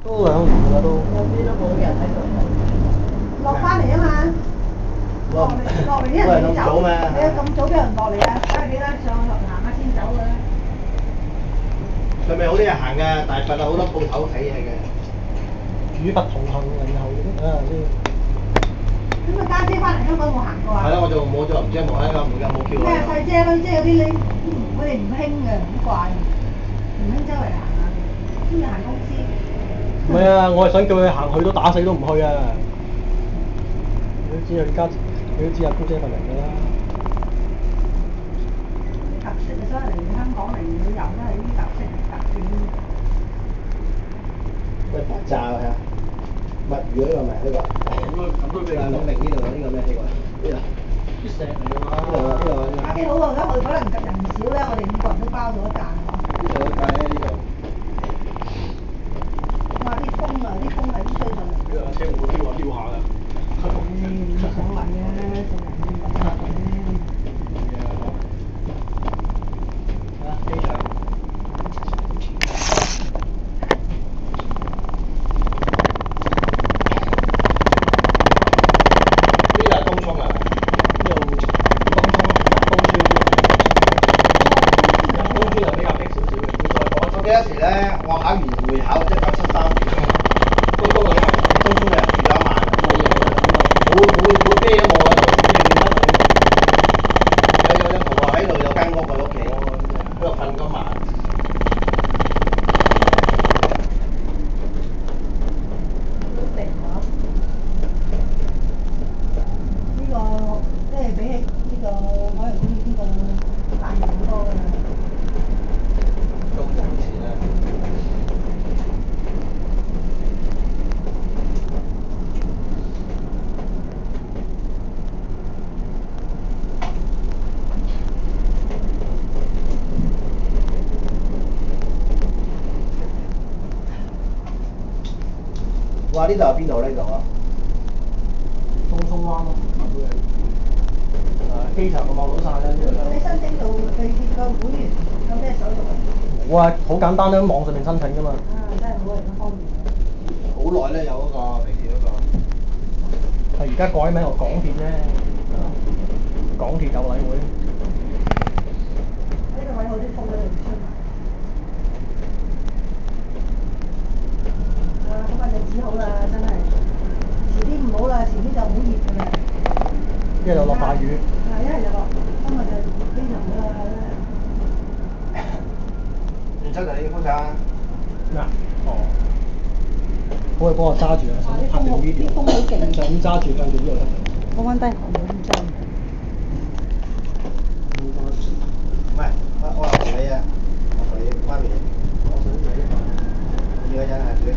都2年㗎啦都。有啲都冇人喺度。落翻嚟啊嘛！落嚟啲人先走。你咁早俾人落嚟啊？梗係記得上去行下先走㗎啦。上面好多人行㗎，大笨啊，好多鋪頭睇嘢嘅。與不同行人後先。咁啊家姐翻嚟香港有冇行過啊？係咯，我就唔知冇喺冇叫。咩細姐女姐嗰啲佢哋唔興嘅，好怪，唔興周圍行啊，中意行公司。唔係啊，我係想叫佢行去都打死都唔去啊！你都知阿姑姐份人㗎啦。特色啊，所以嚟香港嚟旅遊都係啲特色特點。喂，白炸啊！墨魚呢個咪呢個？咁都比較聰明呢度呢個咩呢個？呢度。啲石嚟㗎嘛。呢個。幾好喎！而家我哋可能人少咧，我哋5個人都包咗一間。呢度一間咧，呢度。哇！啲風係啲吹上嚟。呢架車會飆下㗎。冇所謂嘅，做人咁講法嘅。機場。嗰時咧，我考完會考即係973年，東涌嘅東涌嘅住咗1晚，冇啤都冇喺度，有同學喺度有間屋喺屋企，喺度瞓嗰晚。都定咗。呢個即係比起呢個海洋公園呢個大型好多㗎啦。哇！呢度係邊度呢度啊？東涌灣咯，機場個望到晒啦呢度有。你申請到地鐵個會員有咩手續啊？冇啊，好簡單啦，網上面申請㗎嘛。真係好人方便。好耐咧有嗰個地鐵嗰個。係而家改名為港鐵啫，港鐵有禮會。呢個位好啲風喺度出埋。咁啊日子好啦，真係。遲啲唔好啦，遲啲就好熱㗎啦。一係就落大雨。一係就落，今日就非常㗎啦。唔出嚟風扇。咩啊？哦。好，你幫我揸住啊！拍定 video。啲風好勁。就咁揸住向住呢度得。我揾低我冇咁揸。唔係，我同你啊，我同你媽咪，我想自己買。2個人係自己人。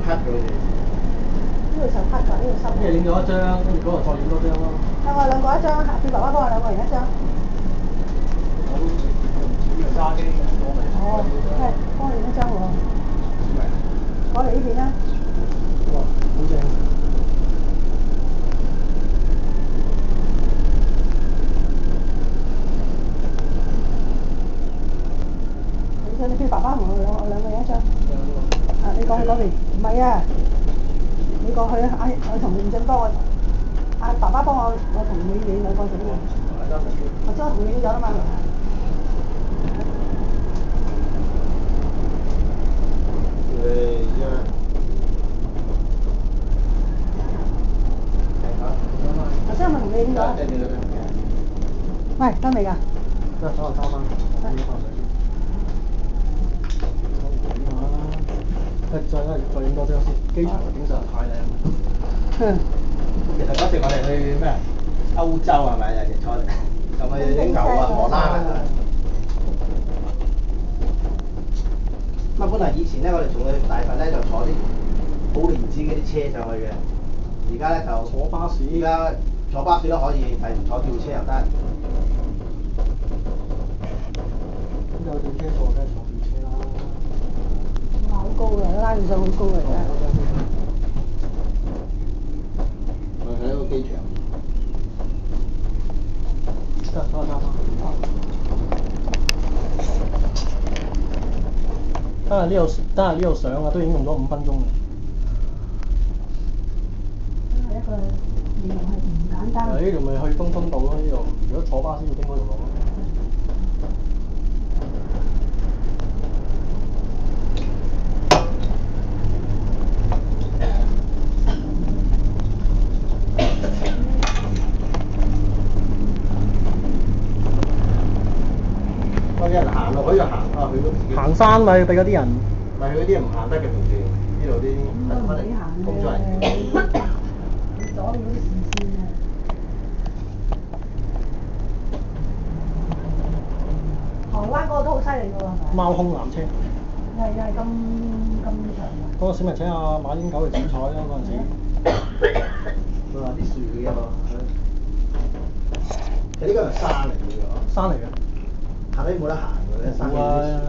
黑嘅好似。呢度就黑㗎，呢度濕。一係影咗一張，跟住嗰度再影多張咯。我哋2個一張，叫爸爸幫我2個人一張。揸機我咪。哦，係，幫你影一張喎。我嚟呢邊啦。哇，好正！你叫爸爸同我兩個人一張。你過去嗰邊，唔係啊，你過去我同認證幫我，爸爸幫我同你2個整喎。我將同你影咗啦嘛。我將咪同你影咗。喂，得未㗎？得，等我收翻。再影多張先，機場嘅景實太靚。其實嗰時我哋去咩歐洲係咪？就坐就去啲牛啊、荷蘭啊。咁本來以前咧，我哋仲去大份咧，就坐啲寶蓮寺嗰啲車上去嘅。而家咧就坐巴士。而家坐巴士都可以，但係唔坐吊車又得。有吊車坐，梗係坐吊車啦。拉到上好高嚟嘅。係一個機場。呢度上啊，都已經用咗5分鐘啦。一個形容係唔簡單。呢度咪去東風道咯，呢度。如果坐巴士要經嗰條路咯。嗰啲人行落去就行啊，佢都自己。行山咪俾嗰啲人。唔係佢嗰啲人唔行得嘅平時，呢度啲工作人員。你阻住嗰啲視線啊！台灣嗰個都好犀利㗎喎，係咪？貓空纜車。又係咁長㗎。嗰個小明請阿馬英九去剪彩咯嗰陣時。佢話啲樹嘅喎，其實呢個係山嚟嘅喎。山嚟嘅。下底冇得行嘅咧，山冇啊！